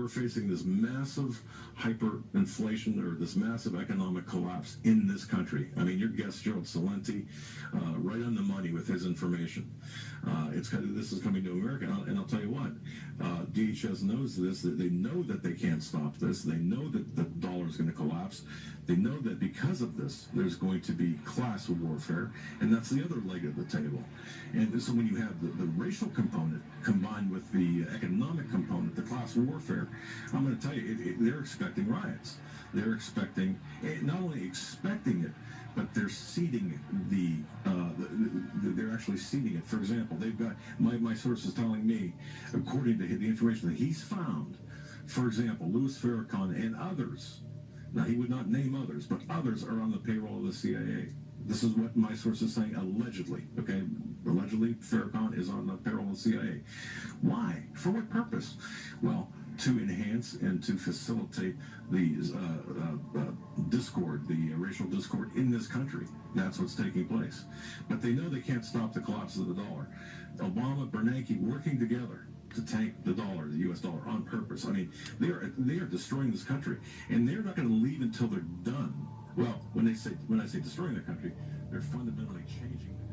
we're facing this massive hyperinflation or this massive economic collapse in this country. I mean, your guest, Gerald Celente, right on the money with his information. This is coming to America, and I'll tell you what, DHS knows this, that they know that they can't stop this. They know that the dollar is going to collapse. They know that because of this, there's going to be class warfare, and that's the other leg of the table. And so when you have the racial component combined with the economic component, the class warfare, I'm going to tell you, they're expecting riots. They're expecting, not only expecting it, but they're seeding they're actually seeding it. For example, they've got, my source is telling me, according to the information that he's found, for example, Louis Farrakhan and others, now he would not name others, but others are on the payroll of the CIA. This is what my source is saying, allegedly, okay? Allegedly, Farrakhan is on the payroll of the CIA. Why? For what purpose? Well, to enhance and to facilitate the discord, the racial discord in this country. That's what's taking place. But they know they can't stop the collapse of the dollar. Obama, Bernanke working together to tank the dollar, the U.S. dollar, on purpose. I mean, they are destroying this country, and they're not going to leave until they're done. Well, when I say destroying the country, they're fundamentally changing the country.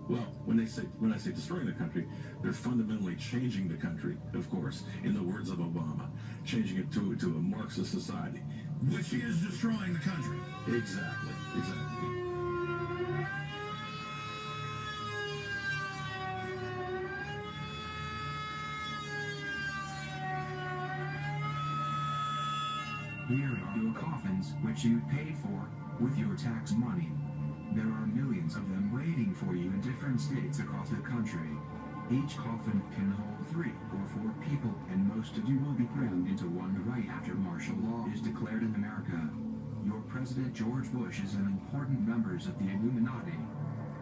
Well, when I say destroying the country, they're fundamentally changing the country, of course, in the words of Obama, changing it to a Marxist society. Which is destroying the country. Exactly. Here are your coffins, which you paid for with your tax money. There are millions of them waiting for you in different states across the country. Each coffin can hold 3 or 4 people, and most of you will be crammed into one right after martial law is declared in America. Your President George Bush is an important member of the Illuminati.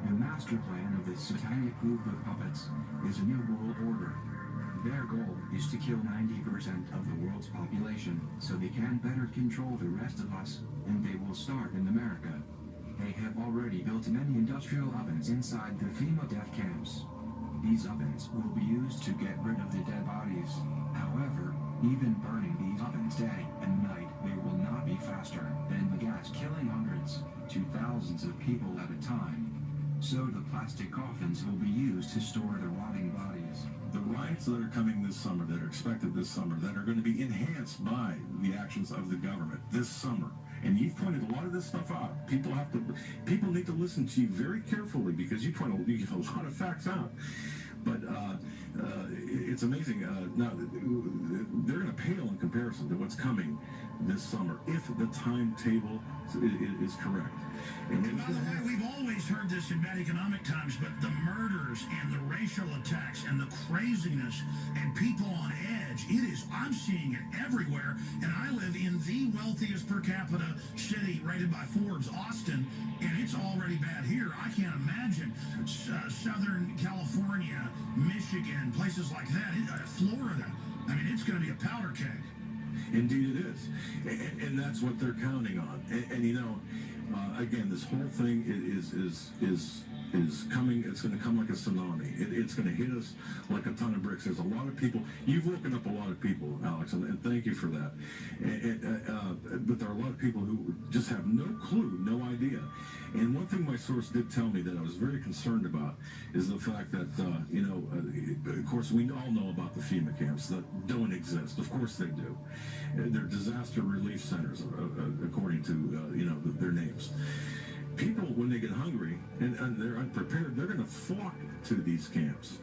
The master plan of this satanic group of puppets is a new world order. Their goal is to kill 90% of the world's population, so they can better control the rest of us, and they will start in America. They have already built many industrial ovens inside the FEMA death camps. These ovens will be used to get rid of the dead bodies. However, even burning these ovens day and night, they will not be faster than the gas killing hundreds to thousands of people at a time. So the plastic coffins will be used to store the rotting bodies. The riots that are coming this summer, that are expected this summer, that are going to be enhanced by the actions of the government this summer. And you've pointed a lot of this stuff out. People need to listen to you very carefully because you give a lot of facts out. But it's amazing. Now, they're going to pale in comparison to what's coming this summer if the timetable is correct. And by the way, we've always heard this in bad economic times, but the murders and the racial attacks and the craziness and people on edge, I'm seeing it everywhere. And I live in the wealthiest per capita city rated by Forbes, Austin, and it's already bad here. I can't imagine Southern California, Michigan, places like that, Florida. I mean, it's going to be a powder keg. Indeed it is. And that's what they're counting on. And you know, again, this whole thing is coming. It's going to come like a tsunami. It's going to hit us like a ton of bricks. There's a lot of people. You've woken up a lot of people, Alex, and thank you for that. But there are a lot of people who just have no clue, no idea. And one thing my source did tell me that I was very concerned about is the fact that, of course, we all know about the FEMA camps that don't exist. Of course they do. They're disaster relief centers, according to, their names. People, when they get hungry and they're unprepared, they're going to flock to these camps.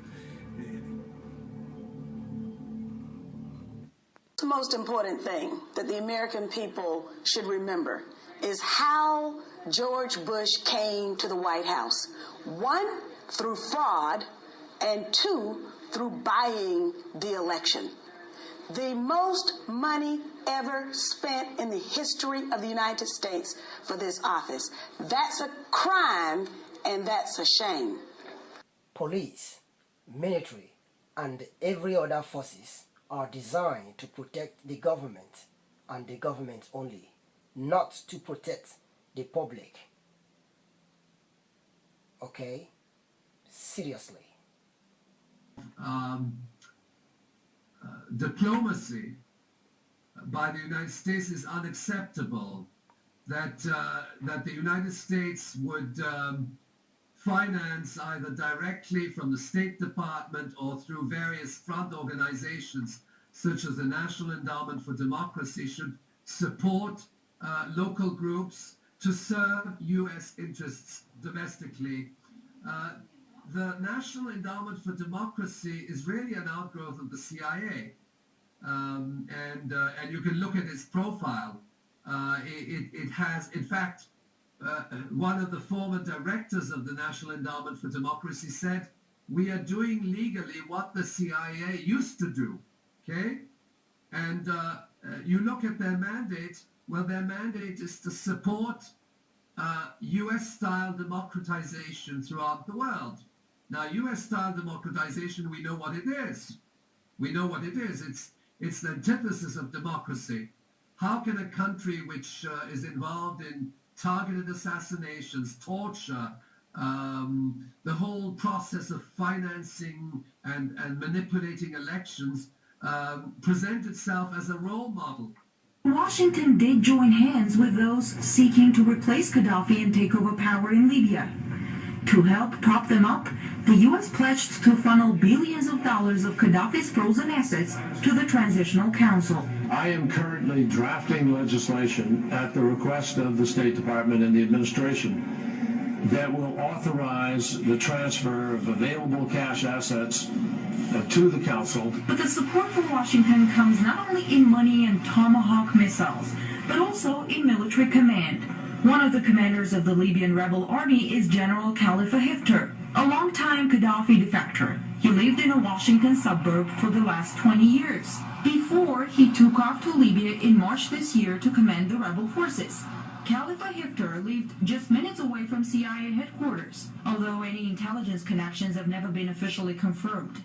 The most important thing that the American people should remember is how George Bush came to the White House. 1, through fraud, and 2, through buying the election. The most money ever spent in the history of the United States for this office. That's a crime, and that's a shame. Police, military, and every other forces are designed to protect the government and the government only, not to protect the public. Okay? Seriously. Diplomacy by the United States is unacceptable. That the United States would finance either directly from the State Department or through various front organizations such as the National Endowment for Democracy should support local groups to serve U.S. interests domestically. The National Endowment for Democracy is really an outgrowth of the CIA. And you can look at its profile. It has, in fact, one of the former directors of the National Endowment for Democracy said, "We are doing legally what the CIA used to do." Okay? And you look at their mandate, well, their mandate is to support U.S.-style democratization throughout the world. Now, U.S.-style democratization, we know what it is. We know what it is. It's the antithesis of democracy. How can a country which is involved in targeted assassinations, torture, the whole process of financing and manipulating elections present itself as a role model? Washington did join hands with those seeking to replace Gaddafi and take over power in Libya. To help prop them up, the U.S. pledged to funnel billions of dollars of Gaddafi's frozen assets to the Transitional Council. I am currently drafting legislation at the request of the State Department and the administration that will authorize the transfer of available cash assets to the Council. But the support from Washington comes not only in money and Tomahawk missiles, but also in military command. One of the commanders of the Libyan rebel army is General Khalifa Hifter, a longtime Gaddafi defector. He lived in a Washington suburb for the last 20 years, before he took off to Libya in March this year to command the rebel forces. Khalifa Hifter lived just minutes away from CIA headquarters, although any intelligence connections have never been officially confirmed.